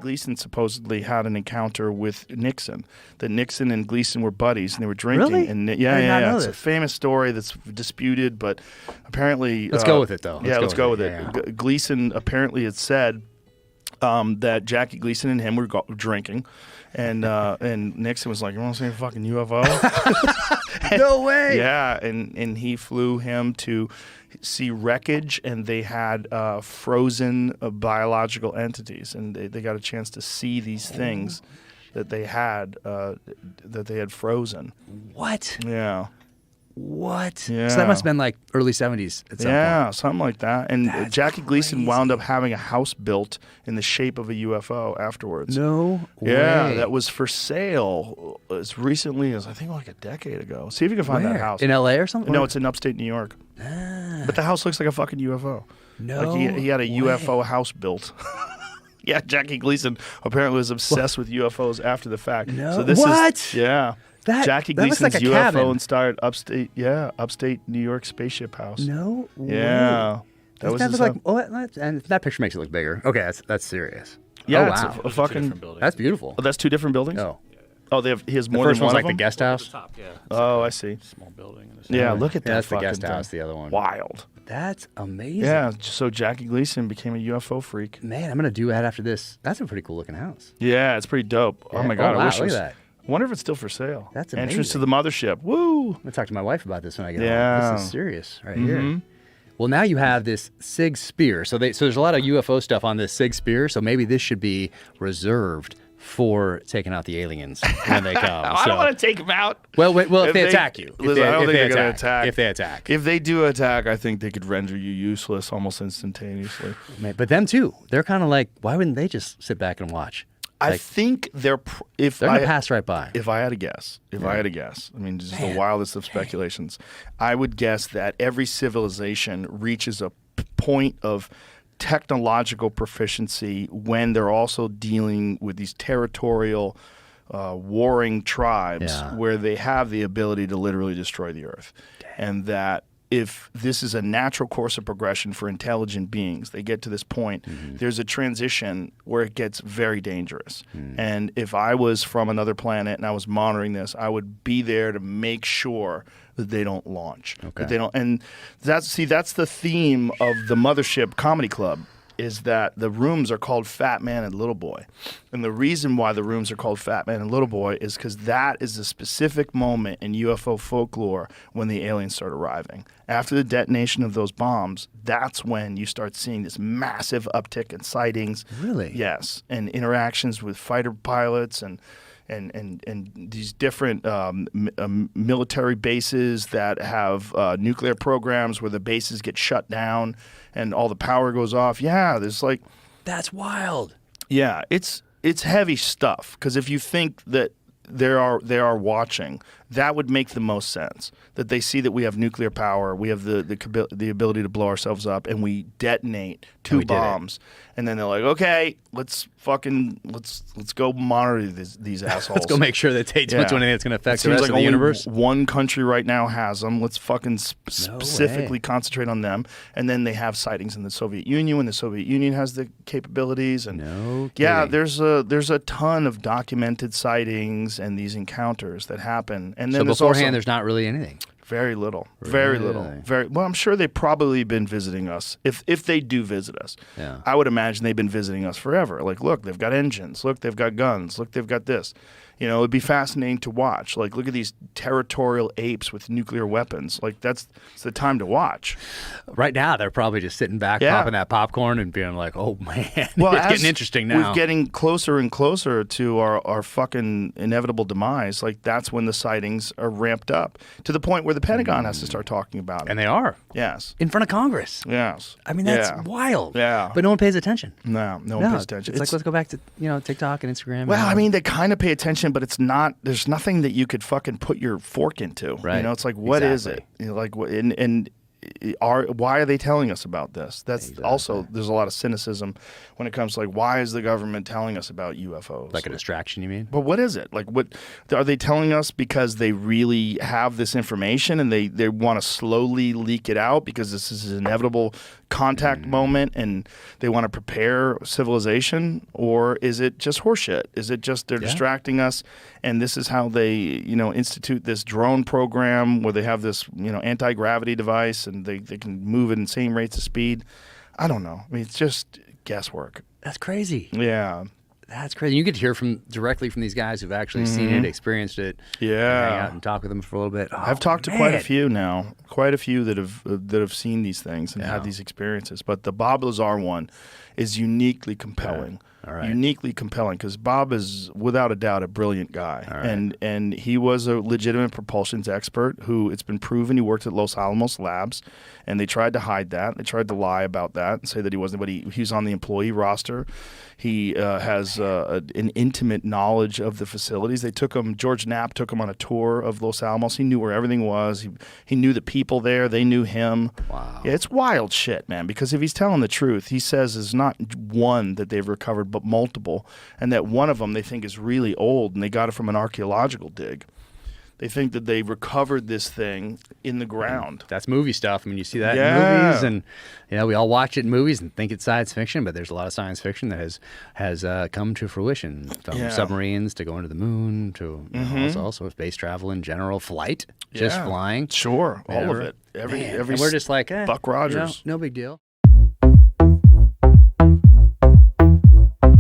Gleason supposedly had an encounter with Nixon. That Nixon and Gleason were buddies, and they were drinking. Really? And I did not know It's a this. famous story that's disputed, but apparently... Let's go with it, though. Let's go with it. Yeah. Gleason apparently had said that Jackie Gleason and him were drinking, and Nixon was like, "You want to see a fucking UFO?" No way. Yeah, and he flew him to see wreckage, and they had frozen biological entities, and they got a chance to see these things that they had frozen. What? Yeah. What? Yeah. So that must have been like early 70s at some point. Something like that. And That's Jackie Gleason crazy. wound up having a house built in the shape of a UFO afterwards. No Yeah, way. that was for sale as recently as I think like a decade ago. See if you can find that Where? house. In L.A. or something? No, it's in upstate New York. But the house looks like a fucking UFO. No Like he had a way. UFO house built. Yeah, Jackie Gleason apparently was obsessed with UFOs after the fact. No. So this What? is yeah. Jackie that looks Gleason's like a UFO cabin. inspired upstate New York spaceship house. No way. Yeah. That was Doesn't his that look like, and that picture makes it look bigger. Okay, that's serious. Yeah, oh, it's wow. a fucking. That's beautiful. Oh, that's two different buildings. Oh, Oh, he has the more first than one's one like of the them? guest house. Top, yeah. It's Oh, like I see. a small building. And Yeah, look at that. Yeah, that's the fucking guest house. thing. The other one. Wild. That's amazing. Yeah. So Jackie Gleason became a UFO freak. Man, I'm gonna do that after this. That's a pretty cool looking house. Yeah, it's pretty dope. Oh Yeah. my god, Oh, I wow, wish it look was. at that. I wonder if it's still for sale. That's Entrance to amazing. the mothership. Woo! I'm gonna talk to my wife about this when I get Yeah. home. This is serious right here. Well, now you have this SIG Spear. So there's a lot of UFO stuff on this SIG Spear. So maybe this should be reserved for taking out the aliens when they come. I don't want to take them out. Well, if they attack you. Listen, I don't think they're going to attack. If they attack. If they do attack, I think they could render you useless almost instantaneously. But them too. They're kind of like, why wouldn't they just sit back and watch? I think they're if They're I gonna pass right by. If I had to guess, I mean, just the wildest of speculations, I would guess that every civilization reaches a point of technological proficiency when they're also dealing with these territorial, warring tribes where they have the ability to literally destroy the earth. And that if this is a natural course of progression for intelligent beings, they get to this point, there's a transition where it gets very dangerous. And if I was from another planet and I was monitoring this, I would be there to make sure that they don't launch. That they don't, and that's the theme of the Mothership Comedy Club, is that the rooms are called Fat Man and Little Boy. And the reason why the rooms are called Fat Man and Little Boy is because that is a specific moment in UFO folklore when the aliens start arriving. After the detonation of those bombs, that's when you start seeing this massive uptick in sightings. Really? Yes. And interactions with fighter pilots and these different military bases that have nuclear programs where the bases get shut down and all the power goes off. Yeah, there's like... That's wild. Yeah, it's heavy stuff, because if you think that they are watching, that would make the most sense. That they see that we have nuclear power, we have the ability to blow ourselves up, and we detonate two bombs, and then they're like, okay, let's go monitor these assholes. Let's go make sure that they do anything that's going to affect the rest like of the only universe. One country right now has them. Let's fucking specifically concentrate on them. And then they have sightings in the Soviet Union when the Soviet Union has the capabilities. And yeah, there's a ton of documented sightings and these encounters that happen. And then so beforehand, there's not really anything. Very little. Very little. Well, I'm sure they've probably been visiting us. If they do visit us, I would imagine they've been visiting us forever. Like, look, they've got engines. Look, they've got guns. Look, they've got this. You know, it'd be fascinating to watch. Like, look at these territorial apes with nuclear weapons. Like, it's the time to watch. Right now, they're probably just sitting back, popping that popcorn and being like, oh, man, well, it's getting interesting now. We're getting closer and closer to our fucking inevitable demise. Like, that's when the sightings are ramped up to the point where the Pentagon has to start talking about it. And they are. Yes. In front of Congress. Yes. I mean, that's wild. Yeah. But no one pays attention. No one pays attention. It's like, let's go back to, TikTok and Instagram. Well, I mean, they kind of pay attention, but it's not, there's nothing that you could fucking put your fork into. Right. You know, it's like, what is it? You know, like, why are they telling us about this? That's also, there's a lot of cynicism when it comes to, like, why is the government telling us about UFOs? Like a distraction, you mean? But what is it? Like, what are they telling us because they really have this information and they want to slowly leak it out because this is an inevitable contact moment and they want to prepare civilization, or is it just horseshit? Is it just they're distracting us, and this is how they, institute this drone program where they have this, anti-gravity device and they can move at insane rates of speed? I don't know. I mean, it's just guesswork. That's crazy. Yeah. That's crazy. You get to hear directly from these guys who've actually seen it, experienced it. Yeah. Hang out and talk with them for a little bit. Oh, I've talked to quite a few now, that have seen these things and had these experiences. But the Bob Lazar one is uniquely compelling. All right. Uniquely compelling because Bob is without a doubt a brilliant guy, All right. and he was a legitimate propulsions expert who it's been proven he worked at Los Alamos Labs, and they tried to hide that. They tried to lie about that and say that he wasn't, but he was on the employee roster. He has an intimate knowledge of the facilities. They took him. George Knapp took him on a tour of Los Alamos. He knew where everything was. He knew the people there. They knew him. Wow. Yeah, it's wild shit, man. Because if he's telling the truth, he says is not one that they've recovered, but multiple, and that one of them they think is really old, and they got it from an archaeological dig. They think that they recovered this thing in the ground. That's movie stuff. I mean, you see that in movies, and we all watch it in movies and think it's science fiction, but there's a lot of science fiction that has come to fruition, from submarines to going to the moon to also space travel in general, flight, just flying. Sure, all of it. Every and we're just like, Buck Rogers. No big deal.